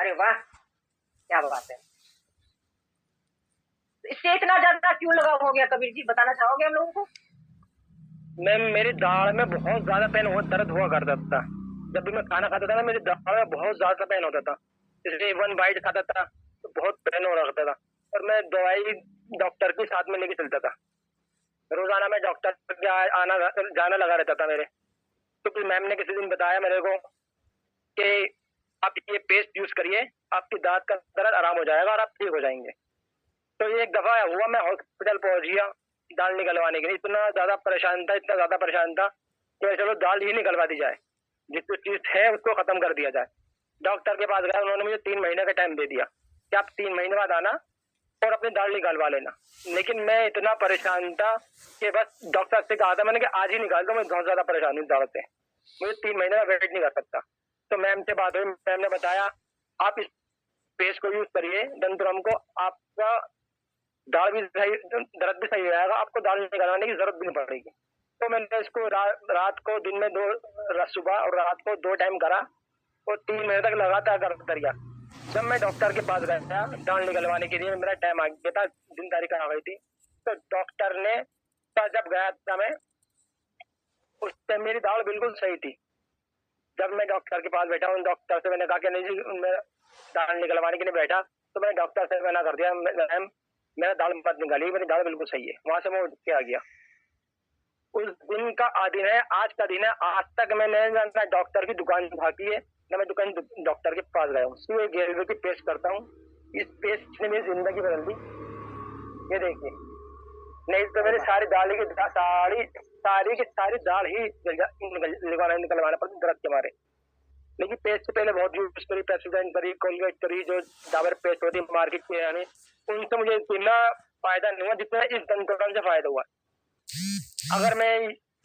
अरे वाह, क्या बात है। इससे इतना ज्यादा क्यों लगाव हो गया कबीर जी, बताना चाहोगे हम लोगों को? मैम मेरी दाढ़ में बहुत ज्यादा दर्द हुआ करता था। जब भी मैं खाना खाता था ना, मेरी दाढ़ में बहुत ज्यादा पेन होता था। जैसे वन बाइट खाता था तो बहुत पेन हो रहा था। और मैं दवाई डॉक्टर के साथ में लेके चलता था। रोजाना मैं डॉक्टर के आना जाना लगा रहता था मेरे। क्योंकि मैम ने किसी दिन बताया मेरे को कि आप ये पेस्ट यूज करिए, आपकी दांत का दर्द आराम हो जाएगा और आप ठीक हो जाएंगे। तो ये एक दफा हुआ, मैं हॉस्पिटल पहुंच गया दाल निकलवाने के लिए। इतना ज्यादा परेशान था कि चलो दाल ही निकलवा दी जाए, जिस चीज है उसको खत्म कर दिया जाए। डॉक्टर के पास गया, उन्होंने मुझे 3 महीने का टाइम दे दिया कि आप 3 महीने बाद आना और अपनी दाल निकालवा लेना। लेकिन मैं इतना परेशान था कि बस डॉक्टर से कहा था मैंने कि आज ही निकाल दो, मैं बहुत ज्यादा परेशान हूँ दाल से, मुझे 3 महीने का वेट नहीं कर सकता। तो मैम से बात हुई, मैम ने बताया आप इस पेस्ट को यूज करिए दंतुरम को, आपका दाल भी सही, दर्द भी सही हो जाएगा, आपको दाल निकालने की जरूरत भी नहीं पड़ेगी। तो मैंने इसको रात को दिन में सुबह और रात को 2 टाइम करा और 3 महीने तक लगातार करता रहा। जब मैं डॉक्टर के पास गया दाल निकलवाने के लिए, मेरा टाइम आ गया था, दिन तारीख आ गई थी। तो डॉक्टर ने जब गया था मैं, उस टाइम मेरी दाल बिल्कुल सही थी। जब मैं डॉक्टर के पास बैठा, उन डॉक्टर से मैंने कहा कि नहीं जी, मैं दाल निकलवाने के लिए बैठा तो मैंने डॉक्टर से मना कर दिया, मैम मेरा दाल मत निकालिए, मेरी दाल बिल्कुल सही है। वहां से मैं उठ के आ गया। उस दिन का दिन है, आज का दिन है। आज तक मैंने ना डॉक्टर की दुकान भागी है, ना मैं दुकान डॉक्टर के पास गया हूँ। सिर्फ गेलवे की पेस्ट करता हूँ। इस पेस्ट ने मेरी जिंदगी बदल दी। ये देखिए, नहीं तो मेरी सारी दाल की सारी दाल ही निकलवाना पड़ती दर्द के मारे। लेकिन पेस्ट से पहले बहुत यूज करी, पेप्सोडेंट करी, कोलगेट करी, जो डाबर पेस्ट होती है मार्केट की, यानी उनसे मुझे इतना फायदा नहीं हुआ जितना इस दंतोड़न से फायदा हुआ। अगर मैं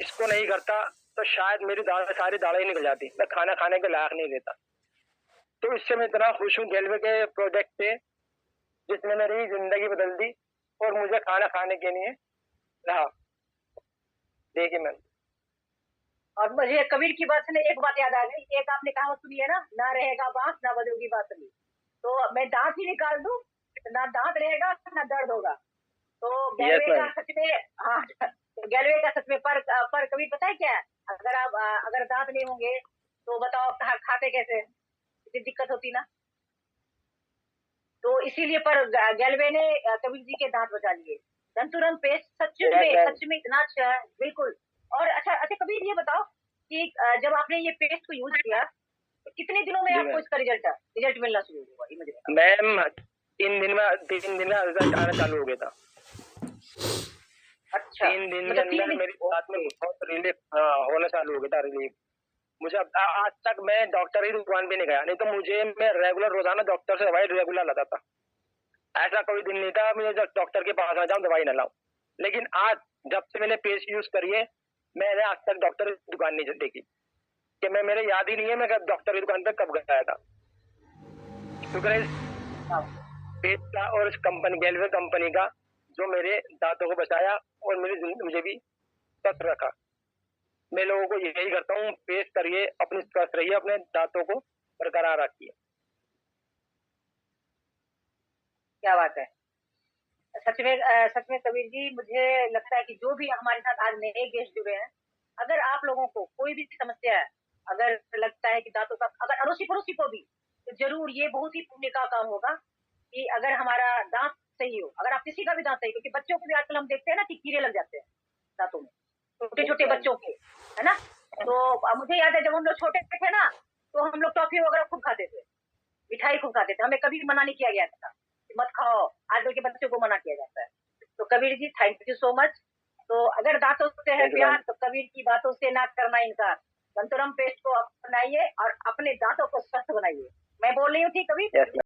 इसको नहीं करता तो शायद मेरी सारी दालें ही निकल जाती, मैं खाना खाने के लायक नहीं रहता। तो इससे मैं इतना खुश हूँ गेलवे के प्रोजेक्ट से, जिसने मेरी जिंदगी बदल दी और मुझे खाना खाने के लिए रहा। देखिए मैम, और मुझे कबीर की बात से एक बात याद आ गई। एक आपने कहावत सुनी है ना रहेगा बांस ना बजेगी बांसुरी। तो मैं दांत ही निकाल दूं, ना दांत रहेगा ना दर्द होगा। तो गैलवे का सच में, हाँ, गैलवे का सच में। पर कबीर पता है क्या है, अगर दांत नहीं होंगे तो बताओ खाते कैसे, इतनी दिक्कत होती ना। तो इसीलिए पर गैलवे ने कबीर जी के दांत बचा लिए। दंतुरम पेस्ट सच में इतना अच्छा है, बिल्कुल। और अच्छा अच्छा कबीर, ये बताओ कि जब आपने ये पेस्ट को यूज किया तो कितने दिनों में आपको इसका रिजल्ट मिलना शुरू हुआ, ये मुझे बताओ। मैम 3 दिन में रिजल्ट आना चालू हो गया था। अच्छा, 3 दिन के अंदर मेरी दांत में बहुत रिलीफ होना चालू हो गया था, रिलीफ। मुझे आज तक मैं डॉक्टर की दुकान पे नहीं गया, नहीं तो मैं रेगुलर रोजाना डॉक्टर से दवाई रेगुलर लाता था। ऐसा कोई दिन नहीं था मुझे जब डॉक्टर के पास आ जाऊं दवाई ना लाऊं। लेकिन आज जब से मैंने पेस्ट यूज करी है, मैंने आज तक डॉक्टर की दुकान नहीं देखी। कि मैं, मेरे याद ही नहीं है मैं डॉक्टर की दुकान पे कब गया था। शुक्र है पेस्ट का और इस कंपनी गैलवे कंपनी का, जो मेरे दांतों को बचाया और मुझे भी स्वस्थ रखा। मैं लोगों को यही करता हूँ, पेस्ट करिए, अपनी स्वस्थ रहिए, अपने दांतों को बरकरार रखिए। क्या बात है। सच में कबीर जी, मुझे लगता है कि जो भी हमारे साथ आज नए गेस्ट जुड़े हैं, अगर आप लोगों को कोई भी समस्या है, अगर लगता है कि दांतों का, अगर अड़ोसी पड़ोसी को भी, तो जरूर ये बहुत ही पुण्य का काम होगा कि अगर हमारा दांत सही हो, अगर आप किसी का भी दांत सही, क्योंकि बच्चों को भी आजकल हम देखते हैं ना कि कीड़े लग जाते हैं दांतों में, छोटे छोटे बच्चों के, है ना। तो मुझे याद है जब हम लोग छोटे थे ना, तो हम लोग टॉफी वगैरह खूब खाते थे, मिठाई खूब खाते थे, हमें कभी मना नहीं किया गया था मत खाओ। आजकल के बच्चों को मना किया जाता है। तो Kabir ji, thank you so much. तो अगर दांतों से है प्यार तो कबीर की बातों से ना करना इनकार। दंतुरम पेस्ट को अपनाइए और अपने दांतों को स्वस्थ बनाइए। मैं बोल रही हूँ ठीक कबीर?